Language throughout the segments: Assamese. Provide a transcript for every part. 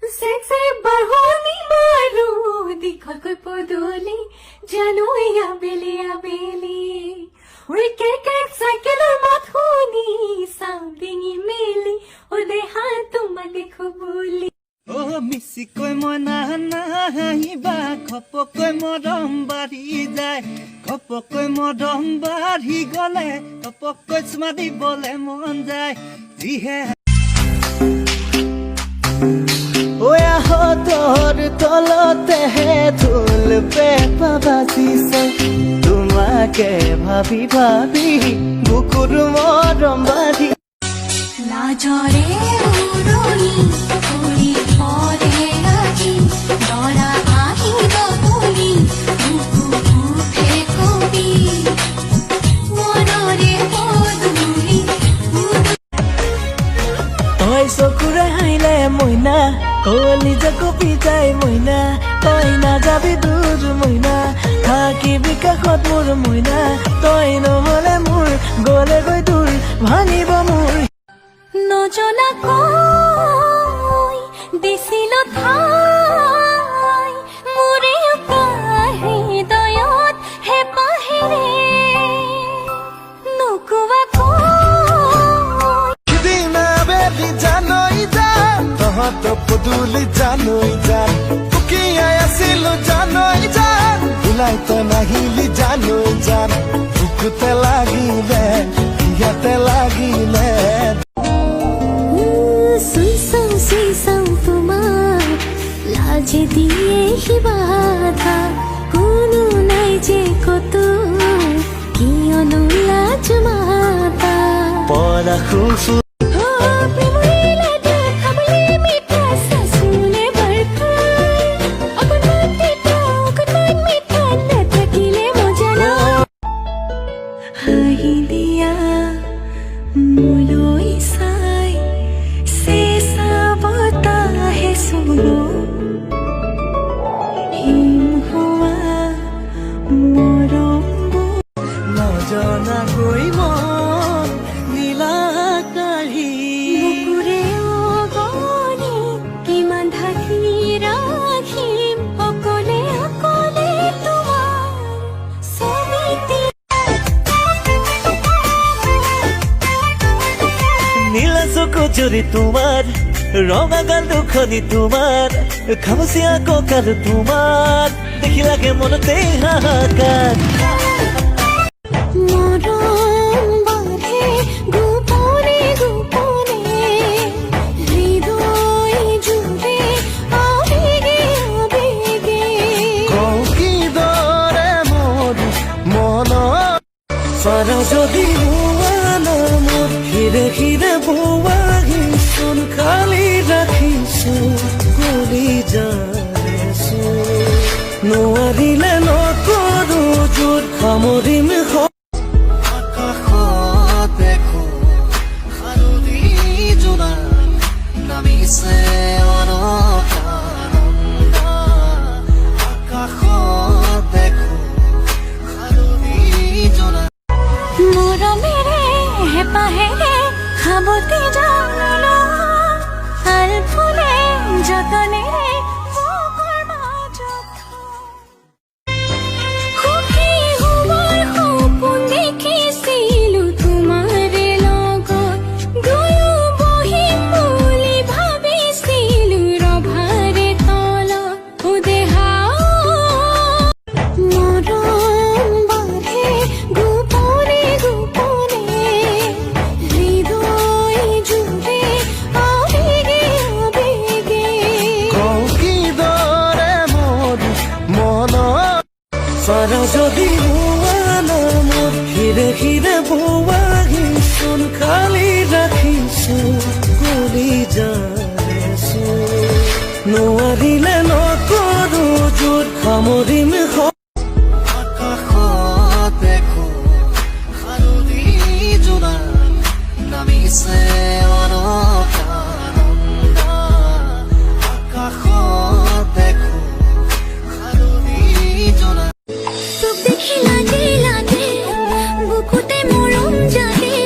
Sexy barhoni maru dikhol koi podoli janu ya beli we kek cycle mathuni sounding imeli ode hatuma dekho boli Oh misikoi mona nahiba khopokoi modom bari jai khopokoi modom bari gole khopokoi smadi bole mon jai jihe Oya hotor tolote he dhul pe pabasi sang tumake bhabi bhabi bukur modom bari লাজরে উড়নি উড়ি পরে আজি ডরা আহিব বুলি বুকু উঠে কবি মনরে পদুলি তই চকুৰে হাইলে মইনা কলিজাকো পিতাই মইনা তই নাযাবি দূৰ মইনা থাকিবি কাষত মোৰ মইনা তই নহলে মোৰ গলে গৈ দূৰ ভাঙিব মোৰ নজনা কই দিছিল ঠাই মোৰে হৃদয়ত হেপাহেৰে নোকোৱা কই দিনা বেলি জানই যান তহঁত পদূলি জানই যান উকিয়াই আছিলো জানই যান ওলাইত নাহিলি জানই যান বুকুতে লাগিলে ইয়াতে লাগিলে সুইসাও তোমার লাজে দিয়ে হি বাধা কোনো নাই যে কত কিয়নো লাজ মাতা পরা খুশু নজনা গৈ মন নীলা কাঢ়ি বুকুৰে অগনি কিমান ঢাকি ৰাখিম অকলে অকলে তোমাৰ ছবিটি নীলা চকু জুৰি তোমাৰ ৰঙা গাল দুখনি তোমাৰ খামুচিয়া কঁকাল তোমাৰ দেখি লাগে মনতে হাহাকাৰ মৰম বাঁধে গোপনে গোপনে হৃদয় জুড়ে আবেগে আবেগে কওঁ কিদৰে মোৰ মন চাৰা যদি হোৱান মোৰ হিৰে হিৰে বোৱাহিচোন খালি ৰাখিছো কৰি যাইছো নোৱাৰিলে নকৰো জোৰ সামৰিম আকাশত দেখো সাৰুলি জোনাক নামিছে অনকানন্দা আকাশত দেখো সাৰুলি জোনাক মৰমেৰে হেপাহেৰে সাৱতি জানো আল ফুলে যতনেৰে বুকুৰ মাজত সুখী হোৱাৰ সপোন দেখিছিলো তোমাৰে লগত দুয়ো বহিম বুলি ভাবিছিলো ৰভাৰে তলত মৰম বাঁধে গোপনে গোপনে হৃদয় জুড়ে আবেগে আবেগে কওঁ কিদৰে মোৰ মন চাৰা যদি হোৱান মোৰ হিৰে হিৰে বোৱাহিচোন খালি ৰাখিছো কৰি যাইছো নোৱাৰিলে নকৰো জোৰ সামৰিম আকাশত দেখো সাৰুলি জোনাক নামিছে অনকানন্দা আকাশত দেখো সাৰুলি জোনাক তোক দেখি লাগে লাগে বুকুতে মৰম জাগে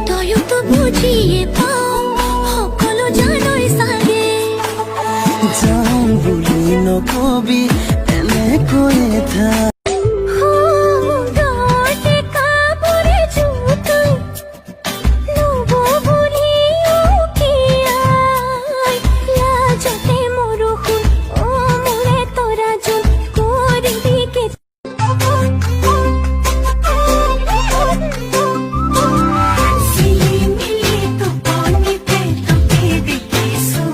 তয়ো তো বুজিয়ে পাও সকলো জানই চাগে যাম বুলি নকবি এনেকৈয়ে থাক গাঁৱতে কাপোৰে জোকাই ল'ব বুলি উকিয়াই লাজতে মৰো শুন মোৰে তৰা জোন কৰিবি চিলিমিলি টোপনিতে তোকে দেখিছো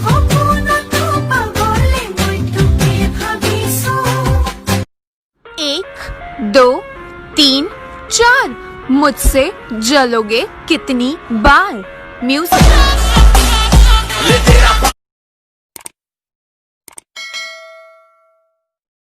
সপোনতো পাগলে মই তোকে ভাবিছো 1 2 3 4 मुझसे जलोगे कितनी बार म्यूजिक